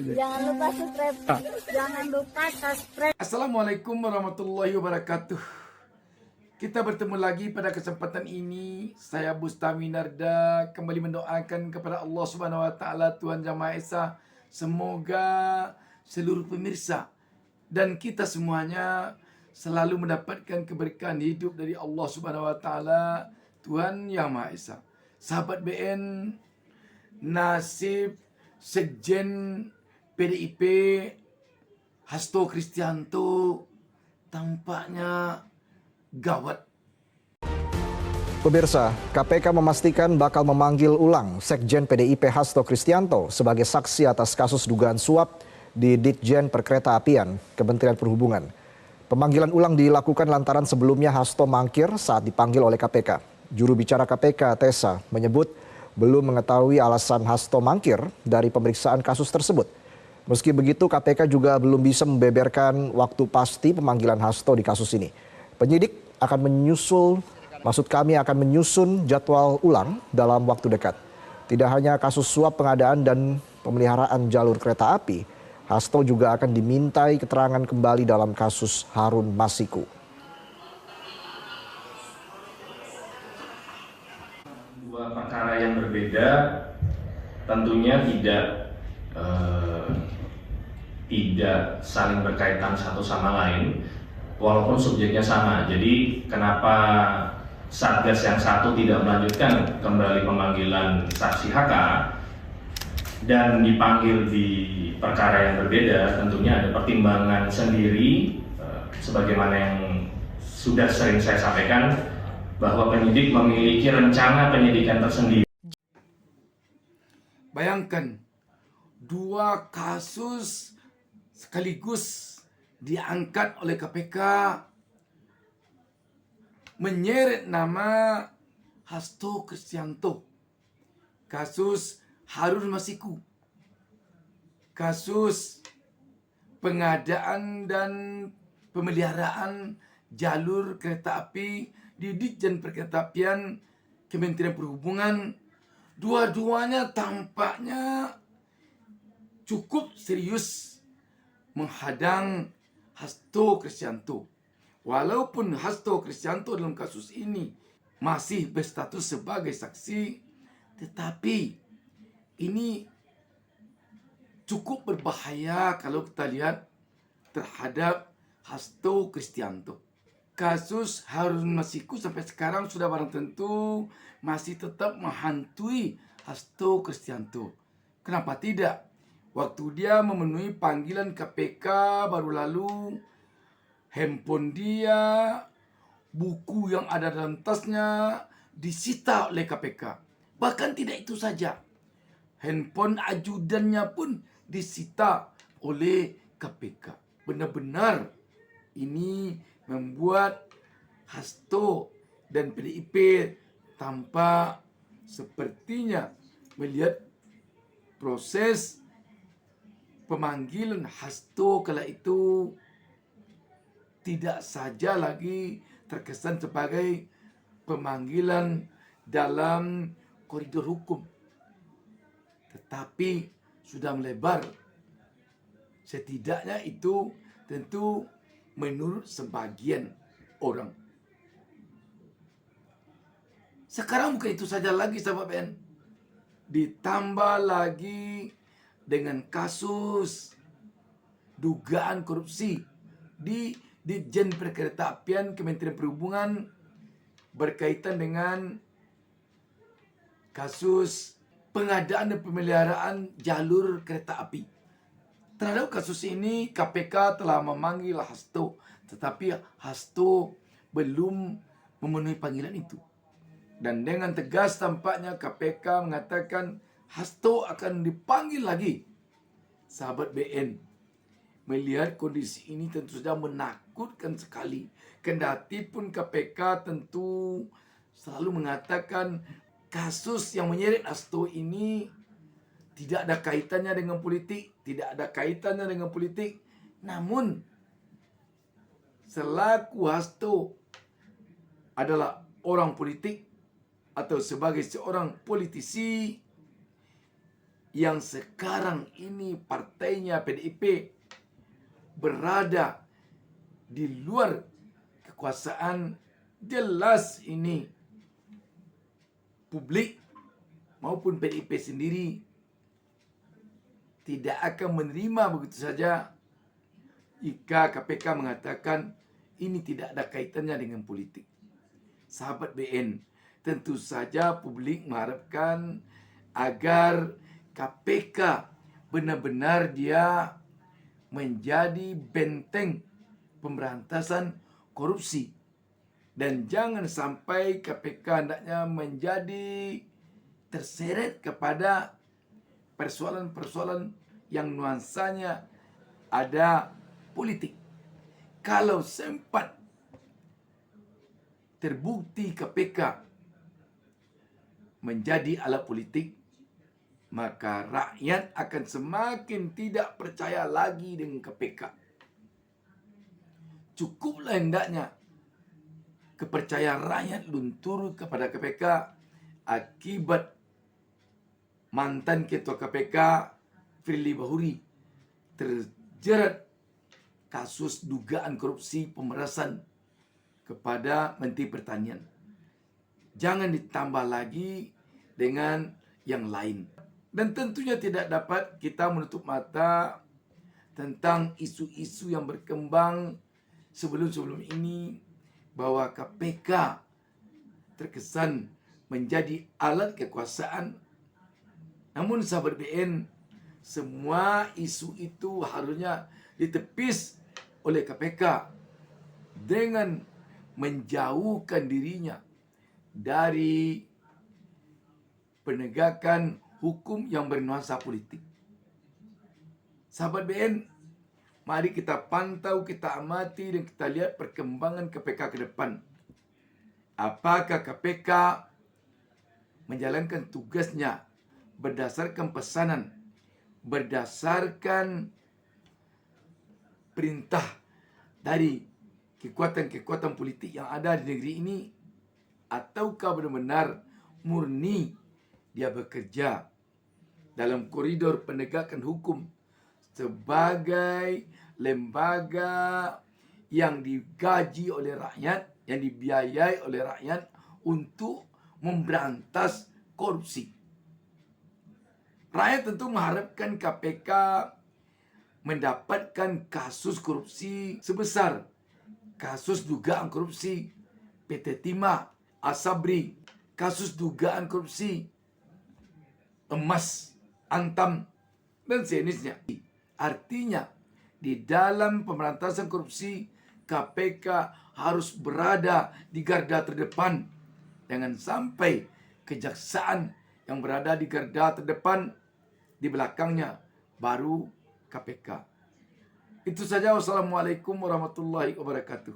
Jangan lupa subscribe. Jangan lupa subscribe. Assalamualaikum warahmatullahi wabarakatuh. Kita bertemu lagi pada kesempatan ini. Saya Bustami Narda kembali mendoakan kepada Allah Subhanahu wa taala, Tuhan Yang Maha Esa, semoga seluruh pemirsa dan kita semuanya selalu mendapatkan keberkahan hidup dari Allah Subhanahu wa taala, Tuhan Yang Maha Esa. Sahabat BN, nasib Sekjen PDIP Hasto Kristianto tampaknya gawat. Pemirsa, KPK memastikan bakal memanggil ulang Sekjen PDIP Hasto Kristianto sebagai saksi atas kasus dugaan suap di Ditjen Perkeretaapian Kementerian Perhubungan. Pemanggilan ulang dilakukan lantaran sebelumnya Hasto mangkir saat dipanggil oleh KPK. Juru bicara KPK, Tessa, menyebut belum mengetahui alasan Hasto mangkir dari pemeriksaan kasus tersebut. Meski begitu, KPK juga belum bisa membeberkan waktu pasti pemanggilan Hasto di kasus ini. Penyidik akan menyusun jadwal ulang dalam waktu dekat. Tidak hanya kasus suap pengadaan dan pemeliharaan jalur kereta api, Hasto juga akan dimintai keterangan kembali dalam kasus Harun Masiku. Dua perkara yang berbeda, tentunya tidak saling berkaitan satu sama lain, walaupun subjeknya sama. Jadi kenapa Satgas yang satu tidak melanjutkan kembali pemanggilan saksi HK dan dipanggil di perkara yang berbeda, tentunya ada pertimbangan sendiri, sebagaimana yang sudah sering saya sampaikan, bahwa penyidik memiliki rencana penyidikan tersendiri. Bayangkan, dua kasus sekaligus diangkat oleh KPK, menyeret nama Hasto Kristianto, kasus Harun Masiku, kasus pengadaan dan pemeliharaan jalur kereta api di Ditjen Perkeretaapian Kementerian Perhubungan. Dua-duanya tampaknya cukup serius menghadang Hasto Kristianto. Walaupun Hasto Kristianto dalam kasus ini masih berstatus sebagai saksi, tetapi ini cukup berbahaya kalau kita lihat terhadap Hasto Kristianto. Kasus Harun Masiku sampai sekarang sudah barang tentu masih tetap menghantui Hasto Kristianto. Kenapa tidak? Waktu dia memenuhi panggilan KPK baru lalu, handphone dia, buku yang ada dalam tasnya disita oleh KPK. Bahkan tidak itu saja, handphone ajudannya pun disita oleh KPK. Benar-benar ini membuat Hasto dan PDIP tampak sepertinya melihat proses pemanggilan Hasto kala itu tidak saja lagi terkesan sebagai pemanggilan dalam koridor hukum, tetapi sudah melebar. Setidaknya itu tentu menurut sebagian orang. Sekarang bukan itu saja lagi, sahabat BN. Ditambah lagi dengan kasus dugaan korupsi di Ditjen Perkeretaapian Kementerian Perhubungan berkaitan dengan kasus pengadaan dan pemeliharaan jalur kereta api. Terhadap kasus ini KPK telah memanggil Hasto, tetapi Hasto belum memenuhi panggilan itu. Dan dengan tegas tampaknya KPK mengatakan Hasto akan dipanggil lagi. Sahabat BN, melihat kondisi ini tentu saja menakutkan sekali. Kendati pun KPK tentu selalu mengatakan kasus yang menyeret Hasto ini tidak ada kaitannya dengan politik, Namun, selaku Hasto adalah orang politik atau sebagai seorang politisi, yang sekarang ini partainya PDIP berada di luar kekuasaan, jelas ini publik maupun PDIP sendiri tidak akan menerima begitu saja jika KPK mengatakan ini tidak ada kaitannya dengan politik. Sahabat BN, tentu saja publik mengharapkan agar KPK benar-benar dia menjadi benteng pemberantasan korupsi. Dan jangan sampai KPK hendaknya menjadi terseret kepada persoalan-persoalan yang nuansanya ada politik. Kalau sempat terbukti KPK menjadi alat politik, maka rakyat akan semakin tidak percaya lagi dengan KPK. Cukuplah hendaknya kepercayaan rakyat luntur kepada KPK akibat mantan ketua KPK Firly Bahuri terjerat kasus dugaan korupsi pemerasan kepada Menteri Pertanian. Jangan ditambah lagi dengan yang lain. Dan tentunya tidak dapat kita menutup mata tentang isu-isu yang berkembang sebelum-sebelum ini bahwa KPK terkesan menjadi alat kekuasaan. Namun sahabat BN, semua isu itu harusnya ditepis oleh KPK dengan menjauhkan dirinya dari penegakan hukum yang bernuansa politik. Sahabat BN, mari kita pantau, kita amati, dan kita lihat perkembangan KPK ke depan. Apakah KPK menjalankan tugasnya berdasarkan pesanan, berdasarkan perintah dari kekuatan-kekuatan politik yang ada di negeri ini, ataukah benar-benar murni dia bekerja dalam koridor penegakan hukum sebagai lembaga yang digaji oleh rakyat, yang dibiayai oleh rakyat untuk memberantas korupsi. Rakyat tentu mengharapkan KPK mendapatkan kasus korupsi sebesar kasus dugaan korupsi PT Timah, Asabri, kasus dugaan korupsi emas, Antam, dan sejenisnya. Artinya, di dalam pemberantasan korupsi, KPK harus berada di garda terdepan. Jangan sampai kejaksaan yang berada di garda terdepan, di belakangnya baru KPK. Itu saja. Wassalamualaikum warahmatullahi wabarakatuh.